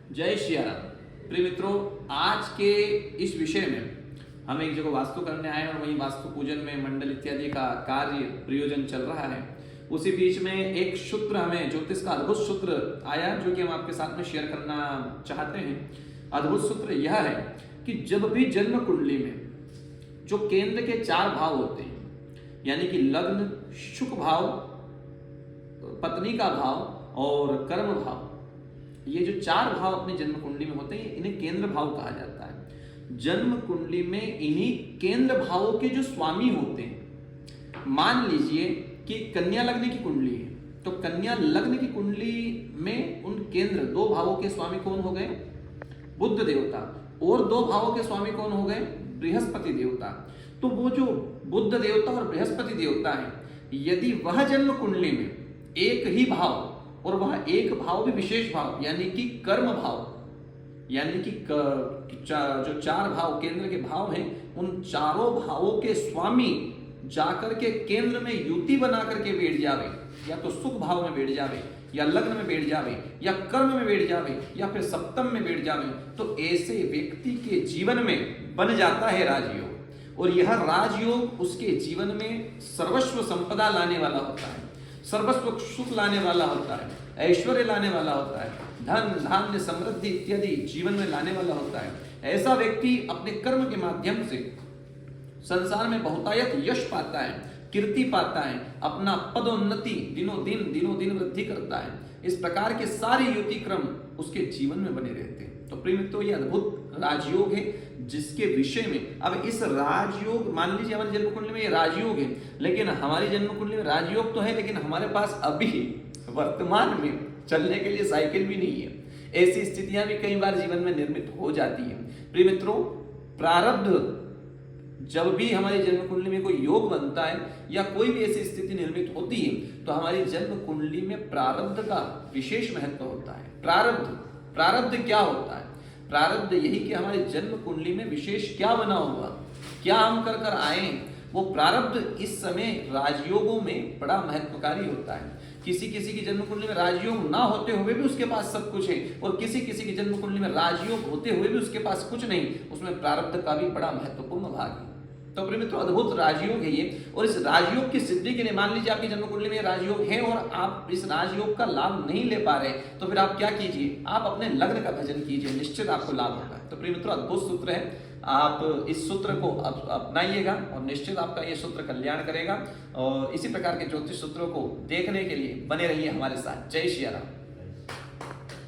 जय श्री राम। प्रिय मित्रों, आज के इस विषय में हम एक जगह वास्तु करने आए हैं और वहीं वास्तु पूजन में मंडल इत्यादि का कार्य प्रयोजन चल रहा है। उसी बीच में एक सूत्र, हमें ज्योतिष का अद्भुत सूत्र आया जो कि हम आपके साथ में शेयर करना चाहते हैं। अद्भुत सूत्र यह है कि जब भी जन्म कुंडली में जो केंद्र के 4 भाव होते हैं, यानी कि लग्न, शुक भाव, पत्नी का भाव और कर्म भाव, ये जो 4 भाव अपनी जन्म कुंडली में होते हैं, इन्हें केंद्र भाव कहा जाता है। जन्म कुंडली में इन्हीं केंद्र भावों के जो स्वामी होते हैं, मान लीजिए कि कन्या लग्न की कुंडली है, तो कन्या लग्न की कुंडली में उन केंद्र 2 भावों के स्वामी कौन हो गए? बुध देवता। और 2 भावों के स्वामी कौन हो गए? बृहस्पति देवता। तो वो जो बुध देवता और बृहस्पति देवता है, यदि वह जन्म कुंडली में एक ही भाव, और वह एक भाव भी विशेष भाव, यानी कि कर्म भाव, यानी कि जो 4 भाव केंद्र के भाव हैं, उन चारों भावों के स्वामी जाकर के केंद्र में युति बना करके बैठ जावे, या तो सुख भाव में बैठ जावे, या लग्न में बैठ जावे, या कर्म में बैठ जावे, या फिर सप्तम में बैठ जावे, तो ऐसे व्यक्ति के जीवन में बन जाता है राजयोग। और यह राजयोग उसके जीवन में सर्वस्व संपदा लाने वाला होता है, सर्वस्व सुख लाने वाला होता है, ऐश्वर्य लाने वाला होता है, धन धान्य समृद्धि इत्यादि जीवन में लाने वाला होता है। ऐसा व्यक्ति अपने कर्म के माध्यम से संसार में बहुतायत यश पाता है, कीर्ति पाता है, अपना पदोन्नति दिनों दिन वृद्धि करता है। इस प्रकार के सारे युति क्रम उसके जीवन में बने रहते हैं। तो प्रिय मित्रों, ये अद्भुत राजयोग है जिसके विषय में, अब इस राजयोग, मान लीजिए हमारी जन्म कुंडली में ये राजयोग है, लेकिन हमारी जन्म कुंडली में राजयोग तो है, लेकिन हमारे पास अभी वर्तमान में चलने के लिए साइकिल भी नहीं है। ऐसी स्थितियां भी कई बार जीवन में निर्मित हो जाती है। प्रिय मित्रों, प्रारब्ध, जब भी हमारी जन्म कुंडली में कोई योग बनता है या कोई भी ऐसी स्थिति निर्मित होती है, तो हमारी जन्म कुंडली में प्रारब्ध का विशेष महत्व होता है। प्रारब्ध क्या होता है? प्रारब्ध यही कि हमारी जन्म कुंडली में विशेष क्या बना होगा, क्या हम कर कर आए, वो प्रारब्ध इस समय राजयोगों में बड़ा महत्वकारी होता है। किसी की जन्म कुंडली में राजयोग ना होते हुए भी उसके पास सब कुछ है, और किसी की जन्म कुंडली में राजयोग होते हुए भी उसके पास कुछ नहीं, उसमें प्रारब्ध का भी बड़ा महत्वपूर्ण भाग है। तो प्रिय मित्रों, अद्भुत राजयोग है ये। और इस राजयोग की सिद्धि के लिए, मान लीजिए आपकी जन्म कुंडली में राजयोग है और आप इस राजयोग का लाभ नहीं ले पा रहे, तो फिर आप क्या कीजिए? आप अपने लग्न का भजन कीजिए, निश्चित आपको लाभ होगा। तो प्रिय मित्रों, अद्भुत सूत्र है, आप इस सूत्र को अपनाइएगा और निश्चित आपका ये सूत्र कल्याण करेगा। और इसी प्रकार के ज्योतिष सूत्रों को देखने के लिए बने रहिए हमारे साथ। जय श्री राम।